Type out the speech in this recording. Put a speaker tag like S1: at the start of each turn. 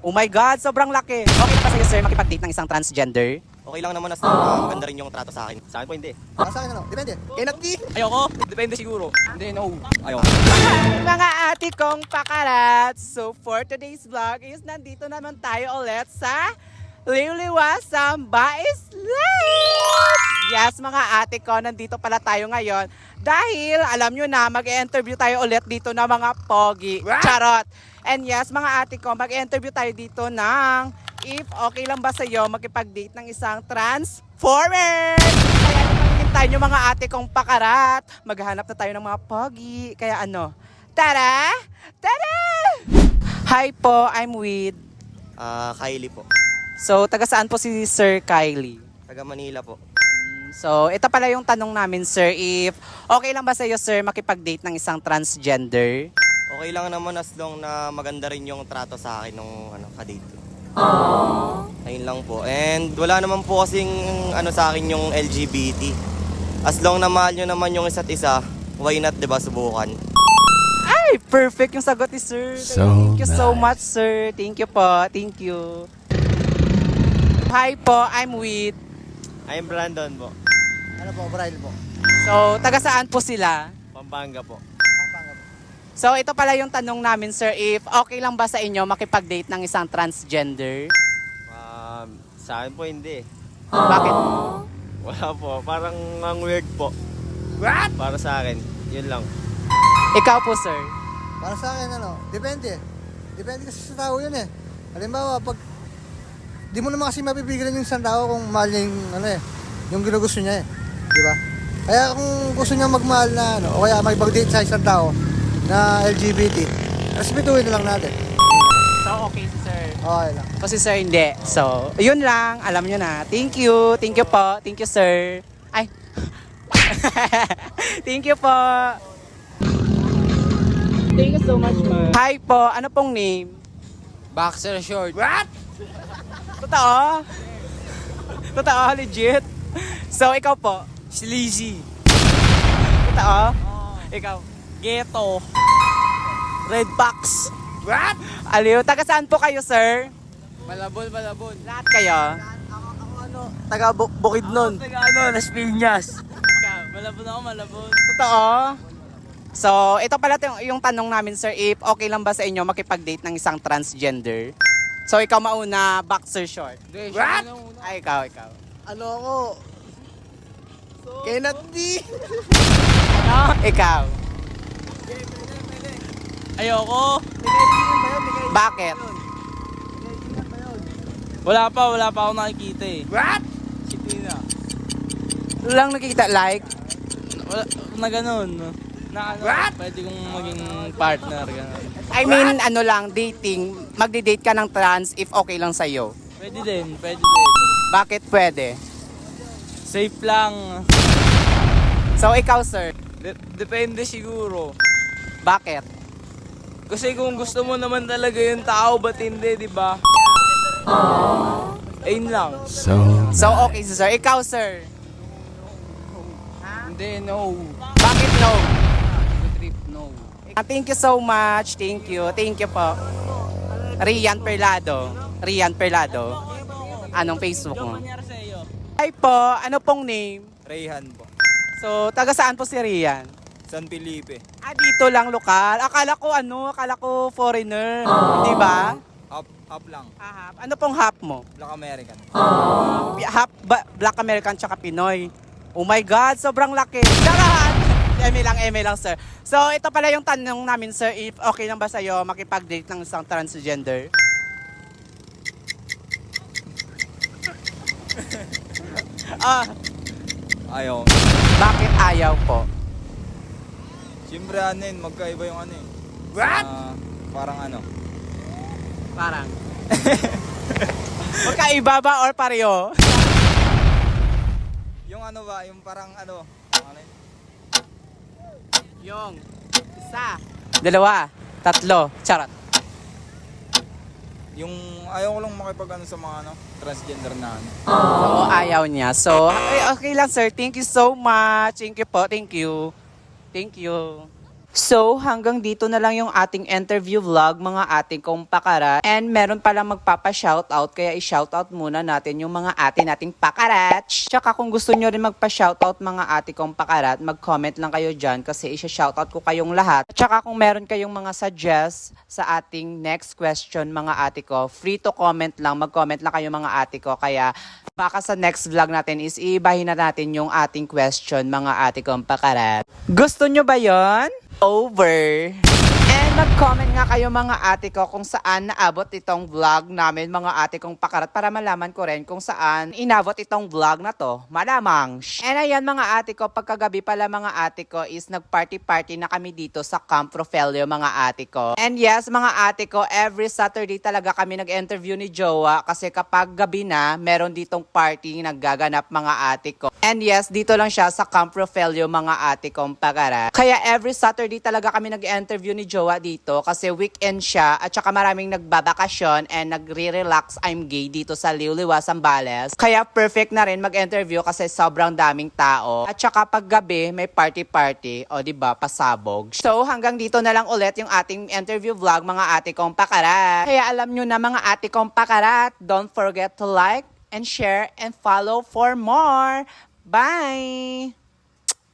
S1: Oh my God, sobrang laki. Okay na ba sa'yo, sir, makipag-date ng isang transgender?
S2: Okay lang naman as ganda rin yung trato sa akin. Sa akin po hindi.
S3: Para sa akin ano? Depende. Cannot be.
S4: Ayoko. Depende siguro. Hindi, no. Ayoko.
S1: Mga ate kong pakarat, so for today's vlog is nandito naman tayo ulit sa Liwliwa Samba Island! Yes, mga ate ko, nandito pala tayo ngayon dahil alam nyo na, mag-i-interview tayo ulit dito ng mga pogi. Charot! And yes, mga ate ko, mag-i-interview tayo dito ng if okay lang ba sa'yo makipag-date ng isang transformer. Kaya hintayin nyo mga ate kong pakarat. Maghahanap na tayo ng mga pogi. Kaya ano, tara! Tara! Hi po, I'm with...
S2: Kylie po.
S1: So, taga saan po si Sir Kylie?
S2: Taga Manila po.
S1: So, ito pala yung tanong namin, sir. If okay lang ba sa'yo, sir, makipag-date ng isang transgender?
S2: Okay lang naman as long na maganda rin yung trato sa akin nung kadate ko. Ayun lang po. And wala naman po kasing sa akin yung LGBT. As long na mahal nyo naman yung isa't isa, why not, 'di ba, subukan?
S1: Ay, perfect yung sagot ni sir. Thank you so much, sir. Thank you po. Thank you. Hi po, I'm with...
S4: I'm Brandon po.
S3: Ano po, Brian po.
S1: So, taga saan po sila?
S4: Pampanga po.
S3: Pampanga po.
S1: So, ito pala yung tanong namin, sir. If okay lang ba sa inyo makipag-date ng isang transgender?
S4: Sa akin po hindi.
S1: Bakit?
S4: Wala po. Parang ang weird po. What? Para sa akin. Yun lang.
S1: Ikaw po, sir.
S3: Para sa akin ano, depende. Depende kasi sa tao yun eh. Halimbawa, pag di mo naman kasi mapipigilan yung isang tao kung mahal niya yung yung ginugusto niya eh. Di ba? Kaya kung gusto niya magmahal na o kaya makipag-date sa isang tao na LGBT, respetuhin na lang natin.
S1: So, okay si sir.
S3: Okay lang.
S1: O si sir hindi. So, yun lang. Alam nyo na. Thank you. Thank you po. Thank you, sir. Ay. Thank you po. Thank you so much, ma'am. Hi po. Ano pong name?
S4: Boxer short.
S1: What? Totoo? Totoo, legit? So, ikaw po?
S4: Sleazy.
S1: Totoo? Ikaw?
S4: Ghetto. Red box.
S1: What? Aliw. Taga saan po kayo, sir?
S4: Malabon.
S1: Lahat kayo?
S4: Taga Bukid nun. Taga Las Piñas. Malabon ako, malabon.
S1: Totoo? So, ito pala yung tanong namin, sir, if okay lang ba sa inyo makipag-date ng isang transgender? So, ikaw mauna, boxer short.
S4: What?
S1: Ay, ikaw.
S3: Ano ako? Cannot be.
S1: Ano? Ikaw.
S4: Ayoko.
S1: Bakit?
S4: Wala pa ako nakikita eh.
S1: What?
S4: Si Tina.
S1: Lang nakikita, like?
S4: Wala, na ganun. Na ano,
S1: What?
S4: pwede kong maging partner. Ganun.
S1: I mean, ano lang, dating, magdi-date ka ng trans if okay lang sa'yo.
S4: Pwede din.
S1: Bakit pwede?
S4: Safe lang.
S1: So, ikaw, sir,
S4: Depende siguro.
S1: bakit?
S4: Kasi kung gusto mo naman talaga yung tao, ba't hindi, di ba? Ayun lang.
S1: So, okay, sir. Ikaw, sir,
S4: Hindi, no.
S1: bakit no?
S4: Trip, no.
S1: Thank you so much. Thank you po. Rian Perlado. Anong Facebook mo?
S4: Nangyari sa iyo?
S1: Hi po, ano pong name?
S4: Rayhan po.
S1: So, taga saan po si Rian?
S4: San Felipe.
S1: Dito lang lokal. Akala ko foreigner. Di ba?
S4: Up lang.
S1: Half. Ano pong half mo?
S4: Black American.
S1: Black American tsaka Pinoy. Oh my God, sobrang laki. Charot! Eme lang, sir. So, ito pala yung tanong namin, sir, if okay lang ba sa'yo makipag-date ng isang transgender?
S4: Ayaw.
S1: Bakit ayaw po?
S4: Siyempre magkaiba yung
S1: What?
S4: Parang
S1: Parang. Magkaiba ba or pareho?
S4: Yung yung parang
S1: Yung isa, dalawa, tatlo, charot.
S4: Yung ayaw ko lang makipag sa mga transgender na
S1: Oo, ayaw niya. So, okay lang, sir. Thank you so much. Thank you po. Thank you. So, hanggang dito na lang yung ating interview vlog, mga ating kong pakarat. And meron palang magpapa-shoutout, kaya i-shoutout muna natin yung mga nating pakarat. Tsaka kung gusto nyo rin magpa-shoutout mga ating kong pakarat, mag-comment lang kayo dyan kasi i-shoutout ko kayong lahat. Tsaka kung meron kayong mga suggest sa ating next question mga ate ko, free to comment lang, mag-comment lang kayo mga ate ko. Kaya baka sa next vlog natin is iibahin na natin yung ating question mga ate kong pakarat. Gusto nyo ba yon? Over. And mag-comment nga kayo mga ate ko kung saan naabot itong vlog namin mga ate kong pakarat para malaman ko rin kung saan inabot itong vlog na to. Malamang. And ayan mga ate ko, pagkagabi pala mga ate ko is nag-party-party na kami dito sa Camp Rofelio mga ate ko. And yes mga ate ko, every Saturday talaga kami nag-interview ni Jowa kasi kapag gabi na, meron ditong party naggaganap mga ate ko. And yes, dito lang siya sa Camp Rofelio mga ate kong pakarat. Kaya every Saturday talaga kami nag-interview ni Jowa dito kasi weekend siya at saka maraming nagbabakasyon and nagre-relax I'm gay dito sa Liuliwa, Zambales. Kaya perfect na rin mag-interview kasi sobrang daming tao. At saka pag gabi may party-party, o diba, pasabog. So hanggang dito na lang ulit yung ating interview vlog mga ate kong pakarat. Kaya alam nyo na mga ate kong pakarat, don't forget to like and share and follow for more. Bye!